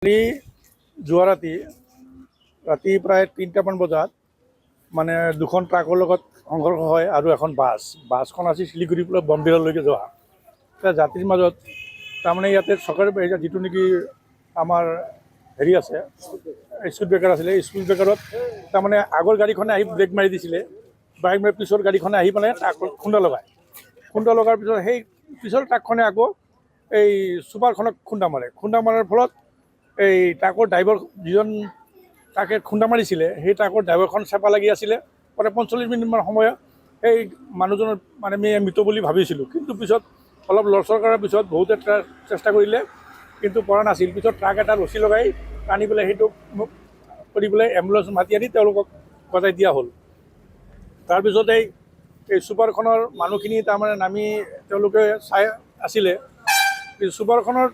যোৱা ৰাতি প্ৰায় ৩টামান বজাত মানে দুখন ট্ৰাকৰ লগত সংঘৰ্ষ হয় আৰু এখন বাছখন আছিল শিলিগুৰিৰ পৰা বমদিলালৈকে যোৱা। এতিয়া যাত্ৰীৰ মাজত তাৰমানে ইয়াতে চৰকাৰে যিটো নেকি আমাৰ হেৰি আছে স্পীড ব্ৰেকাৰ আছিলে, স্পীড ব্ৰেকাৰত তাৰমানে আগৰ গাড়ীখনে আহি ব্ৰেক মাৰি দিছিলে। ব্ৰেক মাৰি পিছৰ গাড়ীখনে আহি মানে ট্ৰাকত খুন্দা লগাৰ পিছত সেই পিছৰ ট্ৰাকখনে আকৌ এই ছুপাৰখনক খুন্দা মাৰাৰ ফলত এই ট্ৰাকৰ ড্ৰাইভাৰ যিজন ট্ৰাকে খুন্দা মাৰিছিলে সেই ট্ৰাকৰ ড্ৰাইভাৰখন চেপা লাগি আছিলে। প্ৰায় ৪৫ মিনিটমান সময় সেই মানুহজনৰ মানে মৃত বুলি ভাবিছিলোঁ, কিন্তু পিছত অলপ লৰচৰ কৰাৰ পিছত বহুতে চেষ্টা কৰিলে কিন্তু পৰা নাছিল। পিছত ট্ৰাক এটা ৰছী লগাই টানি পেলাই সেইটো কৰি পেলাই এম্বুলেঞ্চ মাতি আনি তেওঁলোকক বজাই দিয়া হ'ল। তাৰপিছত এই ছুপাৰখনৰ মানুহখিনি তাৰমানে নামি তেওঁলোকে চাই আছিলে। ছুপাৰখনৰ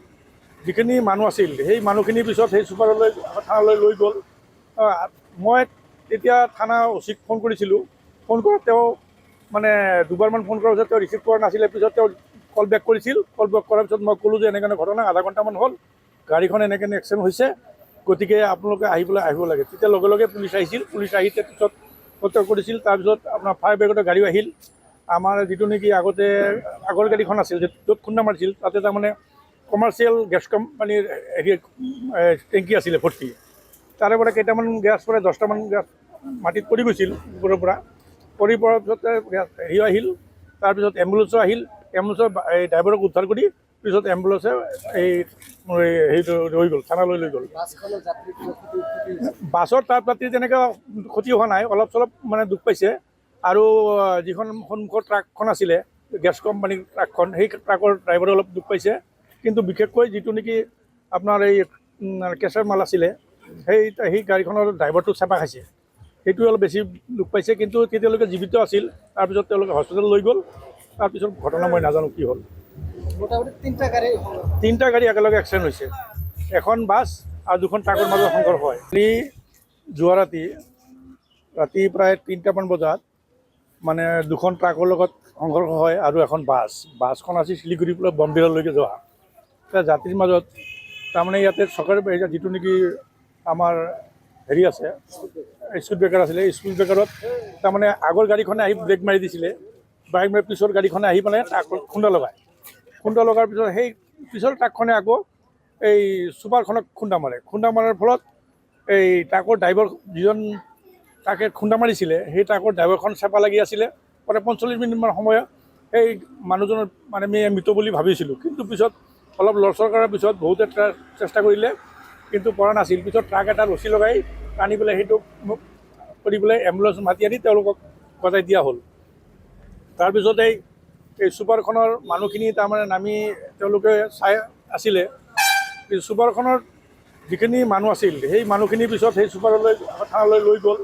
যিখিনি মানুহ আছিল সেই মানুহখিনি পিছত সেই ছুপাৰলৈ থানালৈ লৈ গ'ল। মই তেতিয়া থানা অচিক ফোন কৰিছিলোঁ। ফোন কৰাত তেওঁ মানে দুবাৰমান ফোন কৰাৰ পিছত তেওঁ ৰিচিভ কৰা নাছিলে। পিছত তেওঁ কল বেক কৰিছিল। কল বেক কৰাৰ পিছত মই ক'লোঁ যে এনেকৈ ঘটনা আধা ঘণ্টামান হ'ল, গাড়ীখন এনেকৈ এক্সিডেণ্ট হৈছে, গতিকে আপোনালোকে আহিব লাগে। তেতিয়া লগে লগে পুলিচ আহিছিল। পুলিচ আহি পিছত প্ৰত্যক্ষ কৰিছিল। তাৰপিছত আপোনাৰ ফায়াৰ ব্ৰিগেডৰ গাড়ীও আহিল। আমাৰ যিটো নেকি আগৰ গাড়ীখন আছিল য'ত খুন্দা মাৰিছিল তাতে তাৰমানে কমাৰ্চিয়েল গেছ কোম্পানীৰ টেংকি আছিলে ভৰ্তি। তাৰে পৰা কেইটামান গেছ পৰে 10টামান গেছ মাটিত পৰি গৈছিল ওপৰৰ পৰা। পৰি পৰাৰ পিছতে হেৰি আহিল। তাৰপিছত এম্বুলেঞ্চো আহিল। এম্বুলেঞ্চৰ এই ড্ৰাইভাৰক উদ্ধাৰ কৰি পিছত এম্বুলেঞ্চে হেৰিটো লৈ গ'ল, থানালৈ লৈ গ'ল। বাছৰ তাৰ পাতি তেনেকৈ ক্ষতি হোৱা নাই, অলপ চলপ মানে দুখ পাইছে। আৰু যিখন সন্মুখৰ ট্ৰাকখন আছিলে গেছ কোম্পানীৰ ট্ৰাকখন, সেই ট্ৰাকৰ ড্ৰাইভাৰে অলপ দুখ পাইছে। কিন্তু বিশেষকৈ যিটো নেকি আপোনাৰ এই কেঁচাৰ মাল আছিলে সেই গাড়ীখনৰ ড্ৰাইভাৰটো চেপা খাইছে, সেইটোৱে অলপ বেছি দুখ পাইছে। কিন্তু তেতিয়ালৈকে জীৱিত আছিল। তাৰপিছত তেওঁলোকে হস্পিটেল লৈ গ'ল। তাৰপিছত ঘটনা মই নাজানো কি হ'ল। মোটামুটি তিনিটা গাড়ী একেলগে এক্সিডেণ্ট হৈছে, এখন বাছ আৰু দুখন ট্ৰাকৰ মাজত সংঘৰ্ষ হয়। যোৱা ৰাতি প্ৰায় ৩টামান বজাত মানে দুখন ট্ৰাকৰ লগত সংঘৰ্ষ হয় আৰু এখন বাছখন আছিল শিলিগুৰিৰ পৰা বমদিলালৈকে যোৱা। এতিয়া যাত্ৰীৰ মাজত তাৰমানে ইয়াতে চৰকাৰে যিটো নেকি আমাৰ হেৰি আছে স্পীড ব্ৰেকাৰ আছিলে, স্পীড ব্ৰেকাৰত তাৰমানে আগৰ গাড়ীখনে আহি ব্ৰেক মাৰি দিছিলে। ব্ৰেক মাৰি পিছৰ গাড়ীখনে আহি মানে ট্ৰাকত খুন্দা লগাৰ পিছত সেই পিছৰ ট্ৰাকখনে আকৌ এই ছুপাৰখনক খুন্দা মাৰাৰ ফলত এই ট্ৰাকৰ ড্ৰাইভাৰ যিজন ট্ৰাকে খুন্দা মাৰিছিলে সেই ট্ৰাকৰ ড্ৰাইভাৰখন চেপা লাগি আছিলে। প্ৰায় ৪৫ মিনিটমান সময় সেই মানুহজনৰ মানে মৃত বুলি ভাবিছিলোঁ, কিন্তু পিছত অলপ লৰচৰ কৰাৰ পিছত বহুতে চেষ্টা কৰিলে কিন্তু পৰা নাছিল। পিছত ট্ৰাক এটা ৰছী লগাই টানি পেলাই সেইটো কৰি পেলাই এম্বুলেঞ্চ মাতি আনি তেওঁলোকক বজাই দিয়া হ'ল। তাৰপিছত এই ছুপাৰখনৰ মানুহখিনি তাৰমানে নামি তেওঁলোকে চাই আছিলে। ছুপাৰখনৰ যিখিনি মানুহ আছিল সেই মানুহখিনি পিছত সেই ছুপাৰলৈ থানালৈ লৈ গ'ল।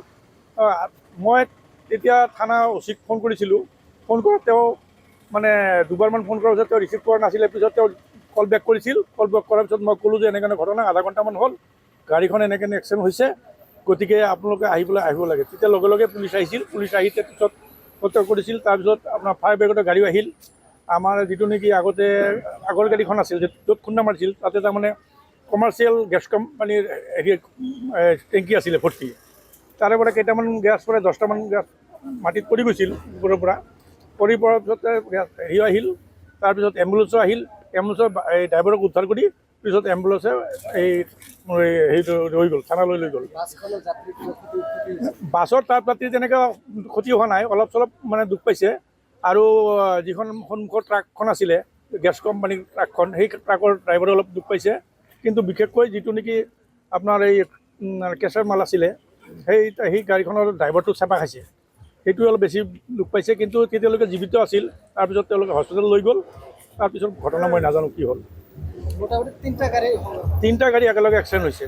মই তেতিয়া থানা অচিক ফোন কৰিছিলোঁ। ফোন কৰাত তেওঁ মানে দুবাৰমান ফোন কৰাৰ পিছত তেওঁ ৰিচিভ কৰা নাছিলে। পিছত তেওঁ কল বেক কৰিছিল। কল বেক কৰাৰ পিছত মই ক'লোঁ যে এনেকৈ ঘটনা আধা ঘণ্টামান হ'ল, গাড়ীখন এনেকৈ এক্সিডেণ্ট হৈছে, গতিকে আপোনালোকে আহিব লাগে। তেতিয়া লগে লগে পুলিচ আহিছিল। পুলিচ আহি পিছত প্ৰত্যক্ষ কৰিছিল। তাৰপিছত আপোনাৰ ফায়াৰ ব্ৰিগেডৰ গাড়ীও আহিল। আমাৰ যিটো নেকি আগৰ গাড়ীখন আছিল য'ত খুন্দা মাৰিছিল তাতে তাৰমানে কমাৰ্চিয়েল গেছ কোম্পানীৰ টেংকি আছিলে ভৰ্তি। তাৰে পৰা কেইটামান গেছ পৰে 10টামান গেছ মাটিত পৰি গৈছিল ওপৰৰ পৰা। পৰি পৰাৰ পিছতে হেৰিও আহিল। তাৰপিছত এম্বুলেঞ্চো আহিল। এম্বুলেঞ্চৰ এই ড্ৰাইভাৰক উদ্ধাৰ কৰি পিছত এম্বুলেঞ্চে হেৰিটো লৈ গ'ল, থানালৈ লৈ গ'ল। বাছৰ তাৰ পাতি তেনেকৈ ক্ষতি হোৱা নাই, অলপ চলপ মানে দুখ পাইছে। আৰু যিখন সন্মুখৰ ট্ৰাকখন আছিলে গেছ কোম্পানীৰ ট্ৰাকখন, সেই ট্ৰাকৰ ড্ৰাইভাৰে অলপ দুখ পাইছে। কিন্তু বিশেষকৈ যিটো নেকি আপোনাৰ এই কেঁচাৰ মাল আছিলে সেই গাড়ীখনৰ ড্ৰাইভাৰটো চেপা খাইছে, সেইটোৱে অলপ বেছি দুখ পাইছে। কিন্তু তেতিয়ালৈকে জীৱিত আছিল। তাৰপিছত তেওঁলোকে হস্পিটেল লৈ গ'ল। তাৰপিছত ঘটনা মই নাজানো কি হ'ল। মোটামুটি তিনিটা গাড়ী একেলগে এক্সিডেণ্ট হৈছে,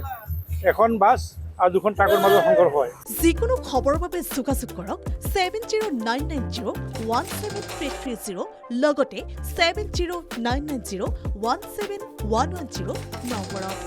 এখন বাছ আৰু দুখন ট্ৰাকৰ মাজত সংঘৰ্ষ হয়। যিকোনো খবৰৰ বাবে যোগাযোগ কৰক 7099017330 লগতে 7099017110 নম্বৰত।